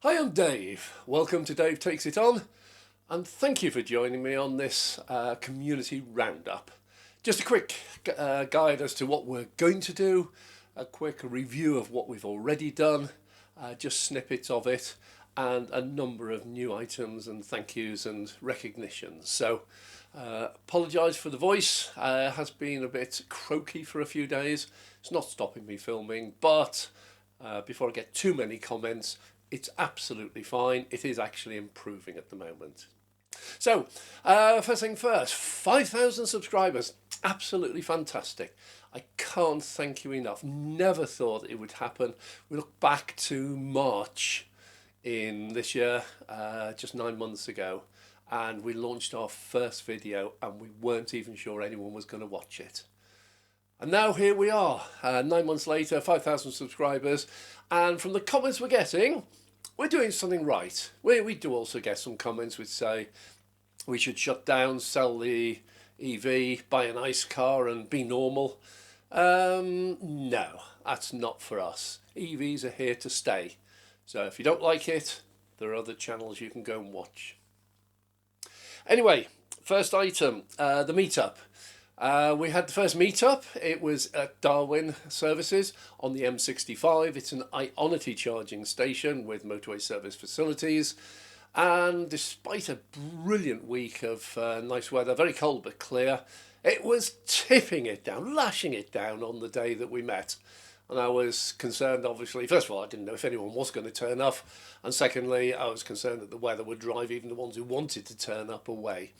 Hi, I'm Dave. Welcome to Dave Takes It On, and thank you for joining me on this community roundup. Just a quick guide as to what we're going to do, a quick review of what we've already done, just snippets of it, and a number of new items and thank yous and recognitions. So, apologise for the voice, has been a bit croaky for a few days. It's not stopping me filming, but before I get too many comments, it's absolutely fine. It is actually improving at the moment. So, first thing first, 5,000 subscribers. Absolutely fantastic. I can't thank you enough. Never thought it would happen. We look back to March in this year, just 9 months ago, and we launched our first video and we weren't even sure anyone was going to watch it. And now here we are, 9 months later, 5,000 subscribers, and from the comments we're getting, we're doing something right. We do also get some comments which say we should shut down, sell the EV, buy a nice car and be normal. No, that's not for us. EVs are here to stay. So if you don't like it, there are other channels you can go and watch. Anyway, first item, the meetup. We had the first meetup. It was at Darwin Services on the M65. It's an Ionity charging station with motorway service facilities. And despite a brilliant week of nice weather, very cold but clear, it was tipping it down, lashing it down on the day that we met. And I was concerned, obviously, first of all, I didn't know if anyone was going to turn up. And secondly, I was concerned that the weather would drive even the ones who wanted to turn up away.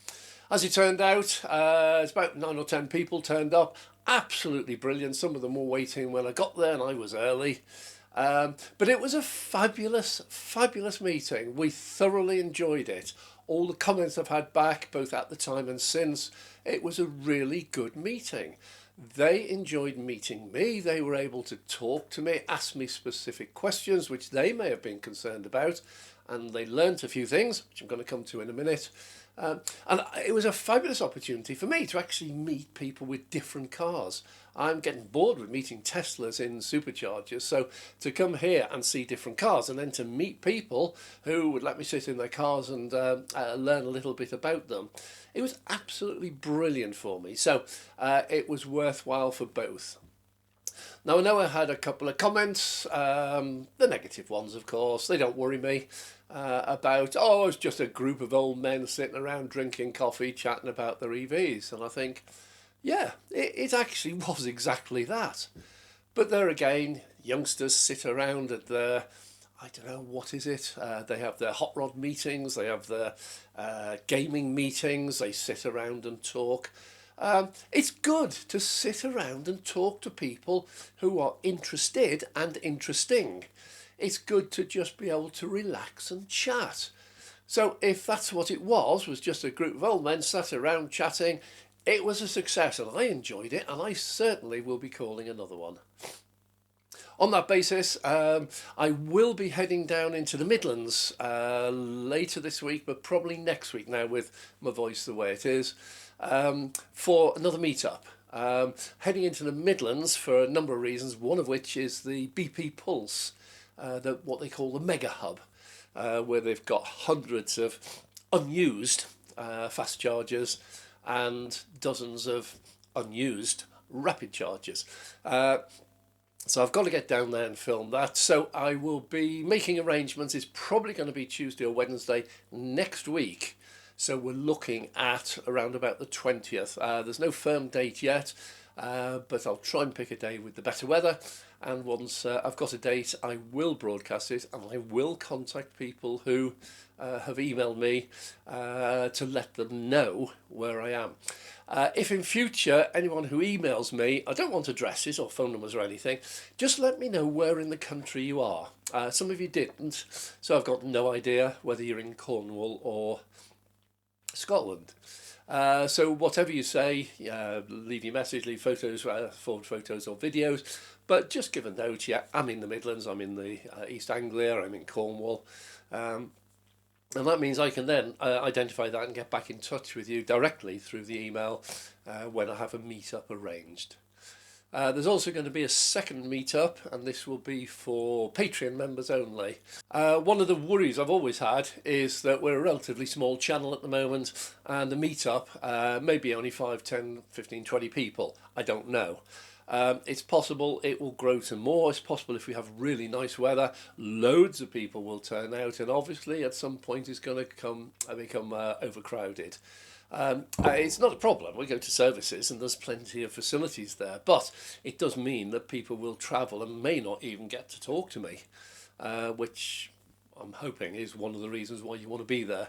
As it turned out, it's about 9 or 10 people turned up. Absolutely brilliant. Some of them were waiting when I got there and I was early. But it was a fabulous, fabulous meeting. We thoroughly enjoyed it. All the comments I've had back, both at the time and since, it was a really good meeting. They enjoyed meeting me. They were able to talk to me, ask me specific questions, which they may have been concerned about. And they learnt a few things, which I'm going to come to in a minute. And it was a fabulous opportunity for me to actually meet people with different cars. I'm getting bored with meeting Teslas in superchargers, so to come here and see different cars and then to meet people who would let me sit in their cars and learn a little bit about them, it was absolutely brilliant for me. So it was worthwhile for both. Now, I know I had a couple of comments, the negative ones, of course. They don't worry me, about, oh, it's just a group of old men sitting around drinking coffee, chatting about their EVs. And I think, yeah, it actually was exactly that. But there again, youngsters sit around at their, I don't know, what is it? They have their hot rod meetings, they have their gaming meetings, they sit around and talk. It's good to sit around and talk to people who are interested and interesting. It's good to just be able to relax and chat. So if that's what it was just a group of old men sat around chatting, it was a success and I enjoyed it and I certainly will be calling another one. On that basis, I will be heading down into the Midlands later this week, but probably next week now with my voice the way it is, for another meetup. Heading into the Midlands for a number of reasons, one of which is the BP Pulse, what they call the mega hub, where they've got hundreds of unused fast chargers and dozens of unused rapid chargers. So I've got to get down there and film that. So I will be making arrangements. It's probably going to be Tuesday or Wednesday next week. So we're looking at around about the 20th. There's no firm date yet, but I'll try and pick a day with the better weather. And once I've got a date, I will broadcast it and I will contact people who have emailed me to let them know where I am. If in future anyone who emails me, I don't want addresses or phone numbers or anything, just let me know where in the country you are. Some of you didn't, so I've got no idea whether you're in Cornwall or Scotland. So whatever you say, leave your message, leave photos, forward photos or videos, but just give a note. Yeah, I'm in the Midlands, I'm in the East Anglia, I'm in Cornwall. And that means I can then identify that and get back in touch with you directly through the email when I have a meetup arranged. There's also going to be a second meetup, and this will be for Patreon members only. One of the worries I've always had is that we're a relatively small channel at the moment, and the meetup may be only 5, 10, 15, 20 people. I don't know. It's possible it will grow to more. It's possible if we have really nice weather, loads of people will turn out, and obviously at some point it's going to become overcrowded. It's not a problem. We go to services and there's plenty of facilities there, but it does mean that people will travel and may not even get to talk to me, which I'm hoping is one of the reasons why you want to be there.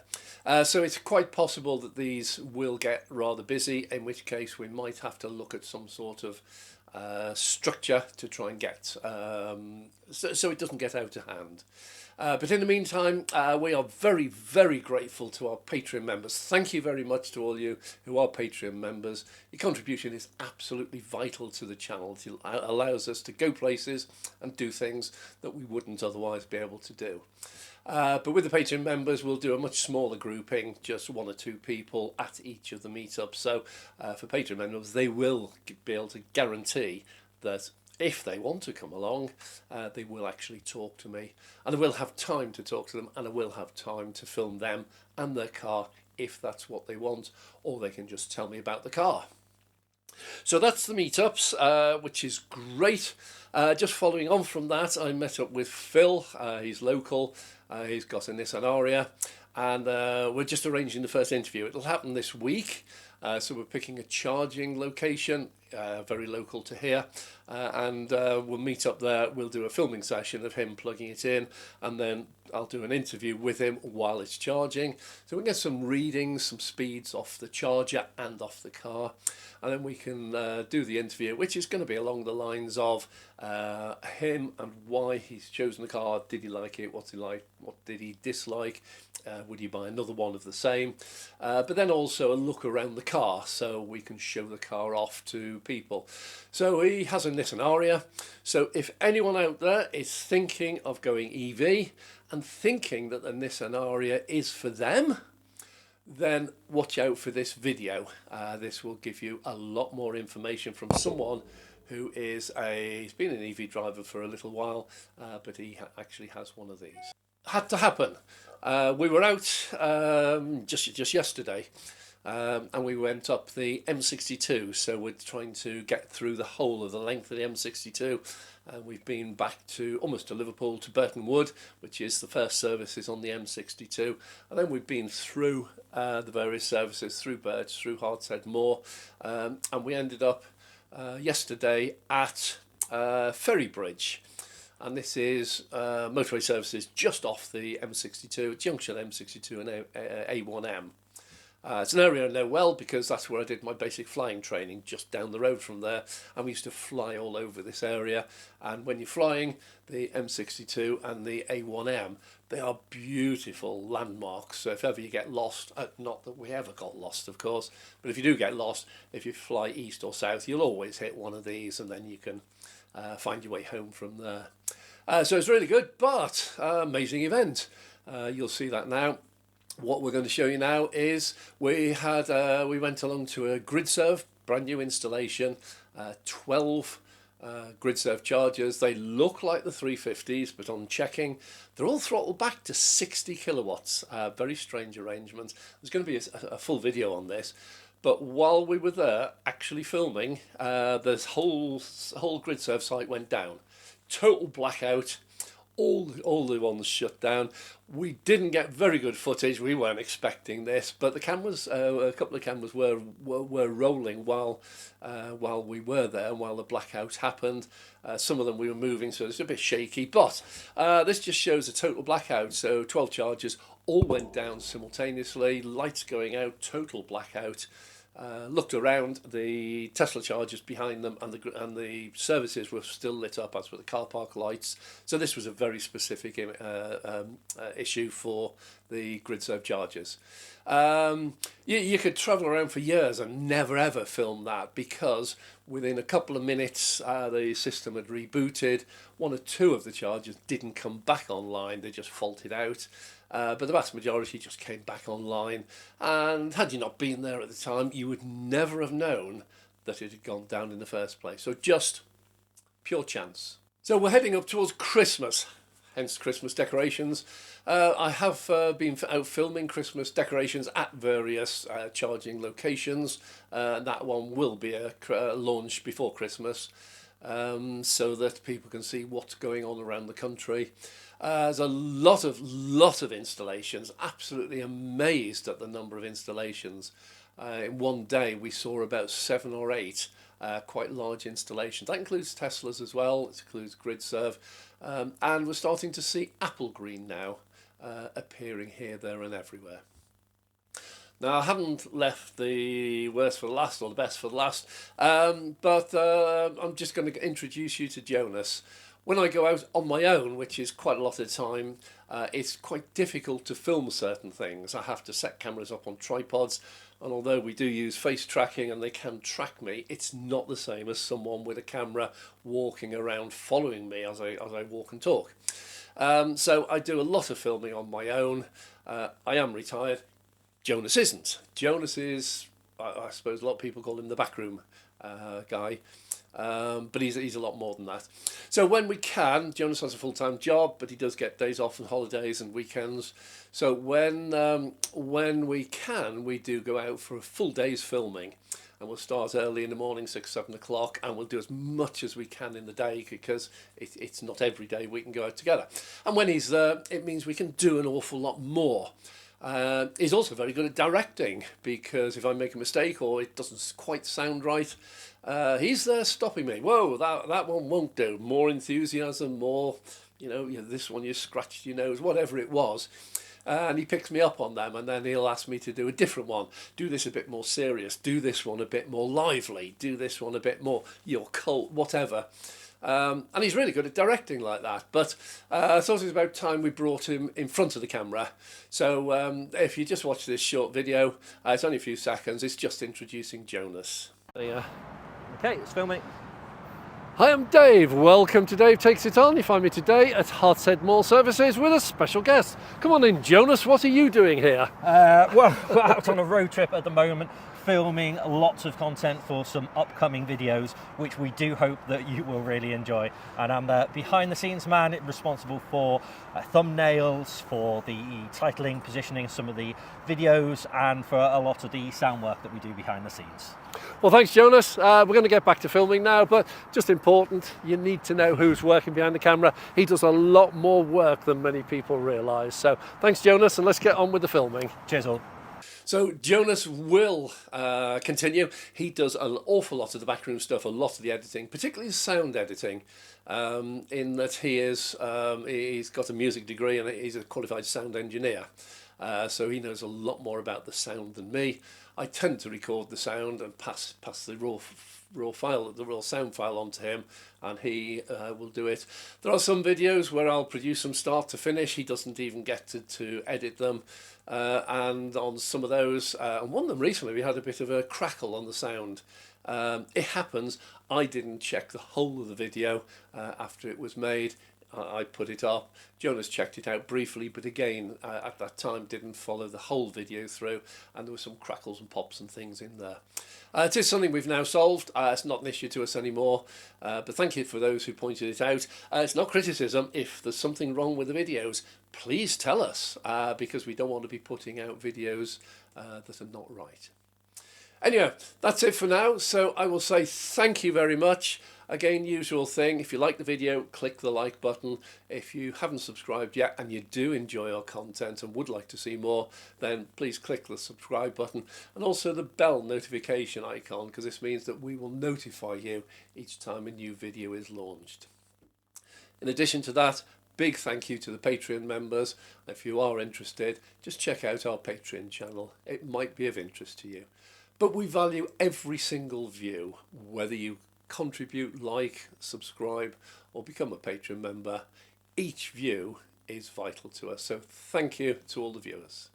So it's quite possible that these will get rather busy, in which case we might have to look at some sort of structure to try and get so it doesn't get out of hand. But in the meantime, we are very, very grateful to our Patreon members. Thank you very much to all you who are Patreon members. Your contribution is absolutely vital to the channel. It allows us to go places and do things that we wouldn't otherwise be able to do. But with the Patreon members, we'll do a much smaller grouping, just 1 or 2 people at each of the meetups. So for Patreon members, they will be able to guarantee that if they want to come along, they will actually talk to me, and I will have time to talk to them, and I will have time to film them and their car if that's what they want, or they can just tell me about the car. So that's the meetups, which is great. Just following on from that, I met up with Phil. He's local. He's got a Nissan Aria, and we're just arranging the first interview. It'll happen this week. So we're picking a charging location, very local to here, and we'll meet up there. We'll do a filming session of him plugging it in, and then I'll do an interview with him while it's charging. So we get some readings, some speeds off the charger and off the car, and then we can do the interview, which is going to be along the lines of him and why he's chosen the car. Did he like it? What's he like? What did he dislike? Would you buy another one of the same? But then also a look around the car, so we can show the car off to people. So he has a Nissan Aria. So if anyone out there is thinking of going EV and thinking that the Nissan Aria is for them, then watch out for this video. This will give you a lot more information from someone who he's been an EV driver for a little while, but he actually has one of these. Had to happen. We were out just yesterday, and we went up the M62, so we're trying to get through the whole of the length of the M62. We've been back to almost to Liverpool, to Burton Wood, which is the first services on the M62, and then we've been through the various services, through Birch, through Hartshead Moor, and we ended up yesterday at Ferrybridge. And this is motorway services just off the M62, junction M62 and A1M. It's an area I know well because that's where I did my basic flying training, just down the road from there. And we used to fly all over this area. And when you're flying the M62 and the A1M, they are beautiful landmarks. So if ever you get lost, not that we ever got lost, of course, but if you do get lost, if you fly east or south, you'll always hit one of these, and then you can find your way home from there. So it's really good, but amazing event. You'll see that now. What we're going to show you now is we went along to a GridServe, brand new installation, 12 GridServe chargers. They look like the 350s, but on checking, they're all throttled back to 60 kilowatts. Very strange arrangement. There's going to be a full video on this. But while we were there actually filming, this whole GridServe site went down. Total blackout. All the ones shut down. We didn't get very good footage. We weren't expecting this, but the cameras, a couple of cameras were rolling while we were there and while the blackout happened. Some of them we were moving, so it's a bit shaky. But this just shows a total blackout. So 12 chargers all went down simultaneously. Lights going out. Total blackout. Looked around, the Tesla chargers behind them and the services were still lit up, as were the car park lights. So this was a very specific issue for the GridServe chargers. You could travel around for years and never ever film that, because within a couple of minutes the system had rebooted. 1 or 2 of the chargers didn't come back online, they just faulted out. But the vast majority just came back online, and had you not been there at the time, you would never have known that it had gone down in the first place. So just pure chance. So we're heading up towards Christmas, hence Christmas decorations. I have been out filming Christmas decorations at various charging locations. That one will be a launch before Christmas, so that people can see what's going on around the country. There's a lot of installations. Absolutely amazed at the number of installations. In one day we saw about 7 or 8 quite large installations. That includes Teslas as well. It includes GridServe, and we're starting to see apple green now appearing here, there and everywhere. Now, I haven't left the worst for the last or the best for the last, but I'm just going to introduce you to Jonas. When I go out on my own, which is quite a lot of the time, it's quite difficult to film certain things. I have to set cameras up on tripods, and although we do use face tracking and they can track me, it's not the same as someone with a camera walking around following me as I walk and talk. So I do a lot of filming on my own. I am retired. Jonas isn't. Jonas is, I suppose a lot of people call him the backroom guy. But he's a lot more than that. So when we can, Jonas has a full-time job, but he does get days off and holidays and weekends. So when we can, we do go out for a full day's filming, and we'll start early in the morning, 6, 7 o'clock, and we'll do as much as we can in the day, because it's not every day we can go out together. And when he's there, it means we can do an awful lot more. He's also very good at directing, because if I make a mistake or it doesn't quite sound right, he's there stopping me. Whoa, that one won't do. More enthusiasm, more, this one you scratched your nose, whatever it was. And he picks me up on them, and then he'll ask me to do a different one. Do this a bit more serious. Do this one a bit more lively. Do this one a bit more your cult, whatever. And he's really good at directing like that. But I thought it was about time we brought him in front of the camera. So if you just watch this short video, it's only a few seconds. It's just introducing Jonas. Okay, it's filming. Hi, I'm Dave. Welcome to Dave Takes It On. You find me today at Hartshead Mall Services with a special guest. Come on in, Jonas. What are you doing here? Well, we're out on a road trip at the moment, filming lots of content for some upcoming videos, which we do hope that you will really enjoy. And I'm the behind the scenes man responsible for thumbnails, for the titling, positioning some of the videos, and for a lot of the sound work that we do behind the scenes. Well, thanks, Jonas. We're going to get back to filming now, but just important, you need to know who's working behind the camera. He does a lot more work than many people realise. So thanks, Jonas, and let's get on with the filming. Cheers all. So Jonas will continue. He does an awful lot of the backroom stuff, a lot of the editing, particularly sound editing, in that he's got a music degree and he's a qualified sound engineer. So he knows a lot more about the sound than me. I tend to record the sound and pass the raw sound file on to him, and he will do it. There are some videos where I'll produce them start to finish. He doesn't even get to edit them. And on some of those, and one of them recently, we had a bit of a crackle on the sound. It happens. I didn't check the whole of the video after it was made. I put it up. Jonas checked it out briefly, but again, at that time didn't follow the whole video through, and there were some crackles and pops and things in there. It is something we've now solved. It's not an issue to us anymore, but thank you for those who pointed it out. It's not criticism. If there's something wrong with the videos, please tell us, because we don't want to be putting out videos that are not right. Anyway, that's it for now. So I will say thank you very much. Again, usual thing, if you like the video, click the like button. If you haven't subscribed yet and you do enjoy our content and would like to see more, then please click the subscribe button and also the bell notification icon, because this means that we will notify you each time a new video is launched. In addition to that, big thank you to the Patreon members. If you are interested, just check out our Patreon channel. It might be of interest to you. But we value every single view, whether you contribute, like, subscribe, or become a Patreon member. Each view is vital to us. So thank you to all the viewers.